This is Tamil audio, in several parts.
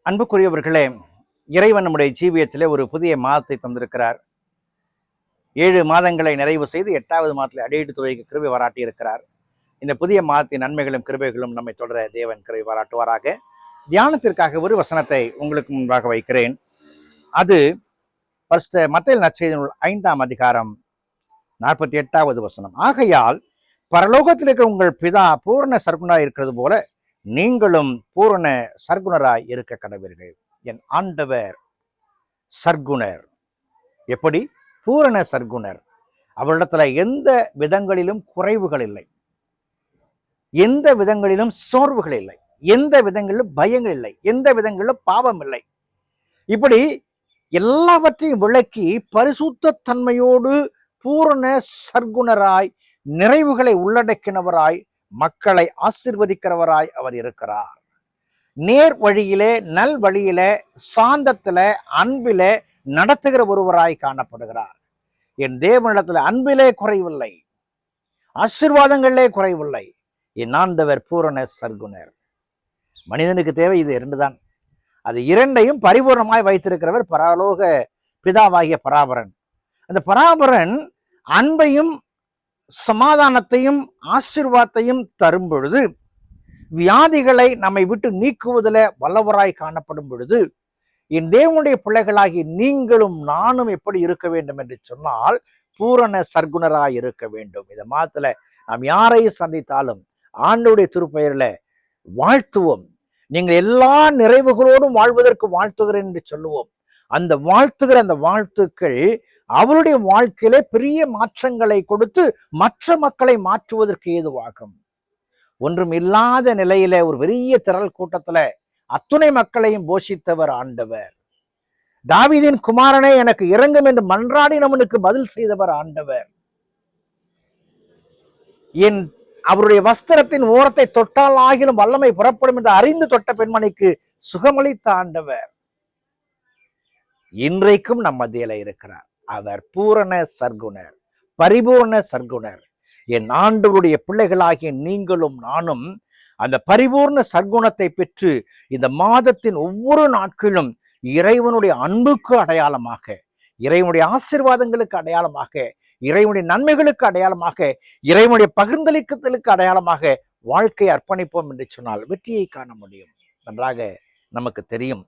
அன்புக்குரியவர்களே, இறைவன் நம்முடைய ஜீவியத்திலே ஒரு புதிய மாதத்தை தந்திருக்கிறார். 7 மாதங்களை நிறைவு செய்து 8வது மாதத்தில் அடியெடுத்து வைக்க கிருபை பாராட்டி இருக்கிறார். இந்த புதிய மாதத்தின் நன்மைகளும் கிருபைகளும் நம்மை தொடர தேவன் கிருபை பாராட்டுவாராக. தியானத்திற்காக ஒரு வசனத்தை உங்களுக்கு முன்பாக வைக்கிறேன். அது மத்தேயு நற்செய்தி நூல் 5ஆம் அதிகாரம் 48வது வசனம். ஆகையால் பரலோகத்தில் இருக்கிற உங்கள் பிதா பூரண சர்க்குணராய் இருக்கிறது போல நீங்களும் பூரண சர்க்குணராய் இருக்க கடவீர்கள். என் ஆண்டவர் சர்க்குணர். எப்படி? பூரண சர்க்குணர். அவரிடத்துல எந்த விதங்களிலும் குறைவுகள் இல்லை, எந்த விதங்களிலும் சோர்வுகள் இல்லை, எந்த விதங்களிலும் பயங்கள் இல்லை, எந்த விதங்களிலும் பாவம் இல்லை. இப்படி எல்லாவற்றையும் விளக்கி பரிசுத்த தன்மையோடு பூரண சர்க்குணராய் நிறைவுகளை உள்ளடக்கினவராய் மக்களை ஆசீர்வதிக்கிறவராய் அவர் இருக்கிறார். நேர் வழியிலே, நல் வழியிலே, சாந்தத்தில, அன்பிலே நடத்துகிற ஒருவராய் காணப்படுகிறார். என் தேவனிடத்துல அன்பிலே குறைவில்லை, ஆசீர்வாதங்களிலே குறைவில்லை. என் ஆண்டவர் பூரண சர்க்குணர். மனிதனுக்கு தேவை இது 2 தான். அது 2ஐயும் பரிபூர்ணமாய் வைத்திருக்கிறவர் பரலோக பிதாவாகிய பராபரன். அந்த பராபரன் அன்பையும் சமாதானத்தையும் ஆசீர்வாதத்தையும் தரும் பொழுது, வியாதிகளை நம்மை விட்டு நீக்குவதில் வல்லவராய் காணப்படும் பொழுது, என் தேவனுடைய பிள்ளைகளாகி நீங்களும் நானும் எப்படி இருக்க வேண்டும் என்று சொன்னால் பூரண சர்க்குணராய் இருக்க வேண்டும். இந்த மாதத்துல நாம் யாரை சந்தித்தாலும் ஆண்டவருடைய திருப்பெயர்ல வாழ்த்துவோம். நீங்கள் எல்லா நிறைவுகளோடும் வாழ்வதற்கு வாழ்த்துகிறேன் என்று சொல்லுவோம். அந்த வாழ்த்துகிற அந்த வாழ்த்துக்கள் அவருடைய வாழ்க்கையிலே பெரிய மாற்றங்களை கொடுத்து மற்ற மக்களை மாற்றுவதற்கு ஏதுவாகும். ஒன்றும் இல்லாத நிலையில ஒரு பெரிய திரள் கூட்டத்துல அத்துணை மக்களையும் போஷித்தவர் ஆண்டவர். தாவீதின் குமாரனே எனக்கு இறங்கும் என்று மன்றாடினவனுக்கு பதில் செய்தவர் ஆண்டவர். அவருடைய வஸ்திரத்தின் ஓரத்தை தொட்டால் ஆகிலும் வல்லமை புறப்படும் என்று அறிந்து தொட்ட பெண்மணிக்கு சுகமளித்த ஆண்டவர் இன்றைக்கும் நம் மத்தியில இருக்கிறார். அவர் பூரண சர்க்குணர், பரிபூர்ண சர்க்குணர். என் ஆண்டவருடைய பிள்ளைகளாகிய நீங்களும் நானும் அந்த பரிபூர்ண சர்க்குணத்தை பெற்று இந்த மாதத்தின் ஒவ்வொரு நாட்களும் இறைவனுடைய அன்புக்கு அடையாளமாக, இறைவனுடைய ஆசீர்வாதங்களுக்கு அடையாளமாக, இறைவனுடைய நன்மைகளுக்கு அடையாளமாக, இறைவனுடைய பகிர்ந்தளிக்கத்தலுக்கு அடையாளமாக வாழ்க்கையை அர்ப்பணிப்போம் என்று சொன்னால் வெற்றியை காண முடியும். நன்றாக நமக்கு தெரியும்.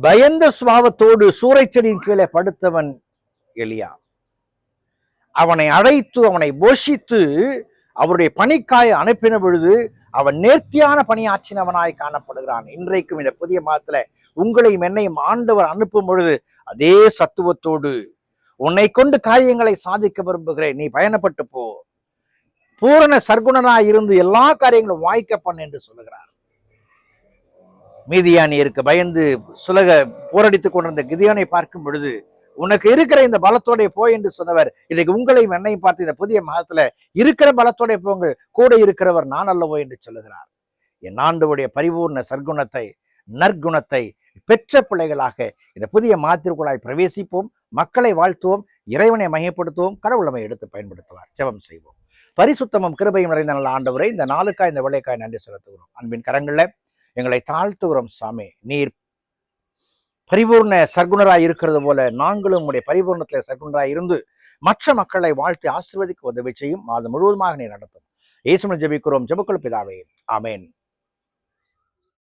பயந்த சுபாவத்தோடு சூறை செடியின் கீழே படுத்தவன் எலியா. அவனை அழைத்து அவனை போஷித்து அவருடைய பணிக்காய் அனுப்பின பொழுது அவன் நேர்த்தியான பணியாற்றினவனாய் காணப்படுகிறான். இன்றைக்கும் இந்த புதிய மாதத்துல உங்களையும் என்னையும் ஆண்டவர் அனுப்பும் பொழுது அதே சத்துவத்தோடு உன்னை கொண்டு காரியங்களை சாதிக்க விரும்புகிறேன், நீ பயணப்பட்டு போ, பூரண சர்க்குணனாய் இருந்து எல்லா காரியங்களும் வாய்க்க பண்ண என்று சொல்லுகிறார். மீதியானியருக்கு பயந்து சுலக போரடித்துக் கொண்டிருந்த கிதியோனை பார்க்கும் பொழுது உனக்கு இருக்கிற இந்த பலத்தோட போய் என்று சொன்னவர் இன்னைக்கு உங்களையும் என்னையும் பார்த்து இந்த புதிய மாதத்துல இருக்கிற பலத்தோட போங்க, கூட இருக்கிறவர் நான் அல்லவோ என்று சொல்லுகிறார். என் ஆண்டவருடைய பரிபூர்ண சர்க்குணத்தை, நற்குணத்தை பெற்ற பிள்ளைகளாக இந்த புதிய மாதத்திற்குள்ளாய் பிரவேசிப்போம், மக்களை வாழ்த்துவோம், இறைவனை மையப்படுத்துவோம், கடவுளமை எடுத்து பயன்படுத்துவார். ஜெபம் செய்வோம். பரிசுத்தமும் கிருபையும் நிறைந்த நல்ல ஆண்டவரை, இந்த நாளுக்காய் இந்த வேலைக்காய் நன்றி செலுத்துகிறோம். அன்பின் கரங்கள்ல எங்களை தாழ்த்துகிறோம் சாமி. நீர் பரிபூர்ண சர்க்குணராய் இருக்கிறது போல நாங்களும் உடைய பரிபூர்ணத்துல சர்க்குணராய் இருந்து மற்ற மக்களை வாழ்த்தி ஆசீர்வதிக்க உதவி செய்யும். மாதம் முழுவதுமாக நீர் நடத்தும். இயேசுவில் ஜெபிக்கிறோம், ஜெபக்குள் பிதாவே, ஆமேன்.